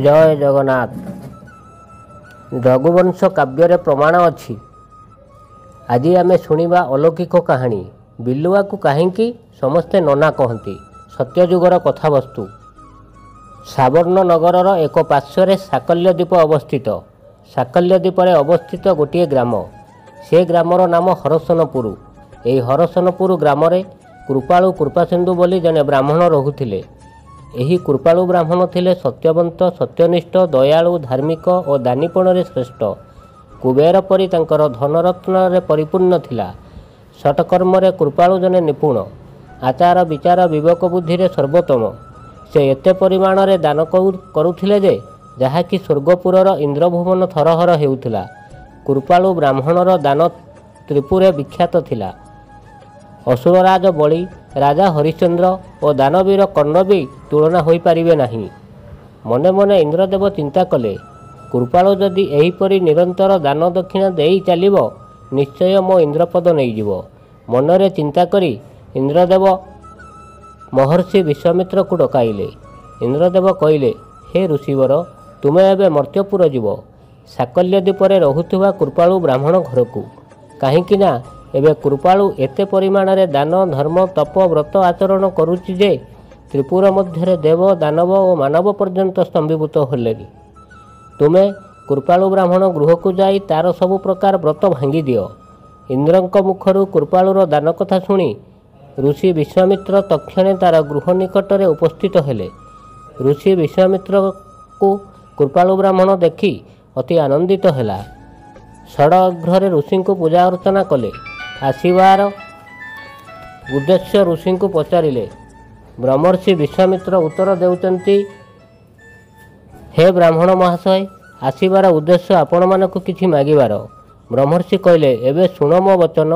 जय जगन्नाथ। रघुवंश काव्य प्रमाण अच्छी। आज आम शुणा अलौकिक कहानी बिलुआ को कहीं समस्ते नना कहती। सत्यजुगर कथावस्तु। सावर्ण नगर एक पार्श्वर साकल्यद्वीप अवस्थित। साकल्यद्वीप अवस्थित गोटे ग्राम। से ग्रामर नाम हरसनपुर। यही हरसनपुर ग्राम कृपालु कृपासिंधु बोली जने ब्राह्मण रोहुथिले। एही कृपालु ब्राह्मण थिले सत्यवंत, सत्यनिष्ठ, दयालु, धार्मिक और दानीपण श्रेष्ठ। कुबेर परी तांकर धनरत्न परिपूर्ण थिला। सटकर्म कृपालु जने निपुण। आचार विचार विवेक बुद्धि सर्वोत्तम। से एते परिमाण रे दान करुथिले जे जहाँकि स्वर्गपुरर इंद्रभुवन थरहर हेउथिला। कृपालु ब्राह्मणर दान त्रिपुरे विख्यात थिला। असुरराज बलि, राजा हरिश्चंद्र और दानवीर कर्ण भी तुलना हो पारिबे नहीं। मने मने इंद्रदेव चिंता कले, कृपालु जदि एहीपरि निरंतर दान दक्षिणा देई चलिबो निश्चय मो इंद्रपद नहींजिबो। मनरे चिंता करी इंद्रदेव महर्षि विश्वामित्र को डकाइले। इंद्रदेव कहिले, हे ऋषिवर, तुमे एबे मर्त्यपुर जीव साकल्यद्वीपरे रहुथुवा कृपालु ब्राह्मण घर को। काहींकि ना एबे कृपालु एते परिमाण रे दान धर्म तप व्रत आचरण करुछि जे त्रिपुर मध्य देव दानव और मानव पर्यंत स्तंभीभूत होलेनी। तुमे कृपालु ब्राह्मण गृह को जाई तार सबु प्रकार व्रत भांगी दियो। इंद्रंक मुखर कृपालुर दान कथा शुणी ऋषि विश्वामित्र तक्षणे तार गृह निकट में उपस्थित हेले। ऋषि विश्वामित्र को कृपालु ब्राह्मण देखी अति आनंदित हैला। षडग्रह ऋषि को पूजा अर्चना कले। आसीबार उद्देश्य ऋषि को पचारिले। ब्रह्मर्षि विश्वामित्र उत्तर देउचंती, हे ब्राह्मण महाशय, आसीबार उद्देश्य आपण मानक किछि मागिबार। ब्रह्मर्षि कहले, एबे शुण मो वचन।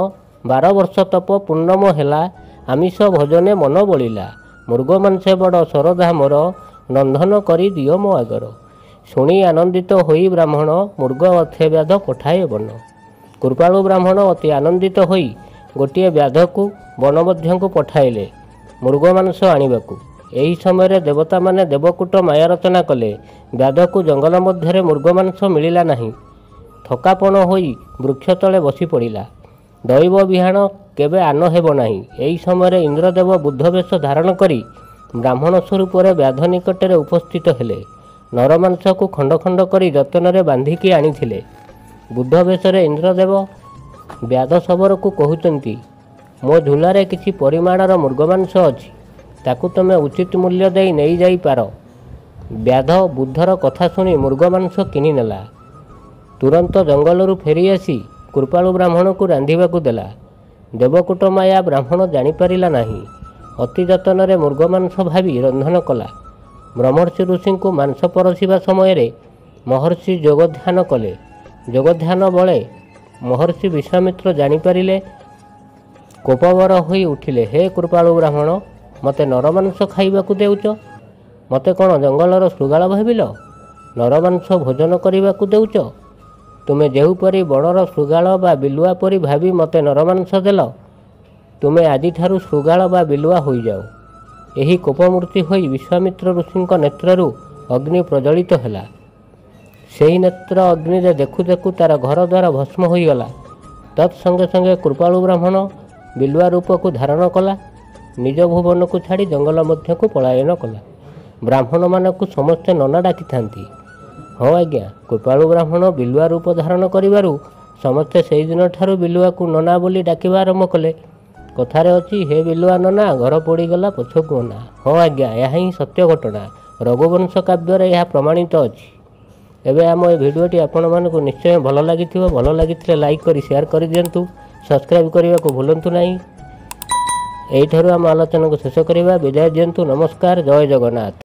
12 वर्ष तप पूर्णम हेला। आमिष भोजने मन बलिला। मृग मांसे बड़ सरधा मोर, रंधन करी दियो मो आगर। शुणी आनंदित होई ब्राह्मण मृग अर्थे व्याध पठाए बन। कृपालु ब्राह्मण अति आनंदित होई गोटे व्याध को वन मध्य को पठाइले मृग मांस आनिबाकू। एही समय देवता माने देवकूट माया रचना कले। व्याध को जंगल मध्य मृग मांस मिलिला नहीं। थकापण होई वृक्ष तले बसी पड़िला। दैव विहाण केबे आन हेब नहीं। एही समय इंद्रदेव बुद्ध वेश धारण करी ब्राह्मण स्वरूप व्याध निकट में उपस्थित हेले। नरमांस को खंड खंड करी रतन बांधिकी आनिथिले। बुद्ध वेशरे इंद्रदेव व्याध शबर को कहते, मो झूलारे किसी परिमाणर मृगमांस अच्छी, ताकू तुम उचित मूल्य दे नहीं जाई पार। व्याध बुद्धर कथा शुणी मृगमांस किनी नेला। तुरंत जंगलरू फेरी आसी कृपालु ब्राह्मण को रांधिबाकू देला। देवकूट माया ब्राह्मण जानीपारा नहीं। अति जतन मृगमांस भावी रंधन कला। ब्रह्मर्षि ऋषि को मांस परसिबा समय महर्षि जोगध्यान कले। जोगध्यान बले महर्षि विश्वामित्र जानीपारे। कोपवर होई उठिले, हे कृपालु ब्राह्मण, मते नरमांस खाइबाकू देउच? मते कौन जंगलर शृगाल भाविल? नरमांस भोजन करने देउच? तुमे जेहुपरी बणर शृगाल बा बिलुआ परी भावी मते नरमांस देल, तुमे आजि ठारू शृगाल बा बिलुआ होई जाओ। एही कोपमूर्ति होई विश्वामित्र ऋषि नेत्रु अग्नि प्रज्वलित हैला। सेही नेत्र अग्नि रे देखु देखु तार घर द्वार भस्म होईगला। तत्संगे संगे कृपालु ब्राह्मण बिलुआ रूप को धारण कला। निज भुवन को छाड़ी जंगल मध्य को पलायन कला। ब्राह्मण मानक समस्ते नना डाकी थांती। हाँ आज्ञा, कृपालु ब्राह्मण बिलुआ रूप धारण करिबारु समस्ते सेही दिन ठारू बिलुआ को नना बोली डाकिबा आरंभ कले। कथारे अछि, हे बिलुआ नना, घर पोड़ीगला पछकु अना। हाँ आज्ञा, यह ही सत्य घटना। रघुवंश काव्य यह प्रमाणित अछि। एबे आम ए भिडियोटी आपण मानकु निश्चय भल लागिथिबो। भल लागिथिले लाइक करी शेयर करि दियंतु। सब्सक्राइब करने को भूलंतु नहीं। एठारु आम आलोचना को शेष करिबा। विदाय दियंतु। नमस्कार। जय जगन्नाथ।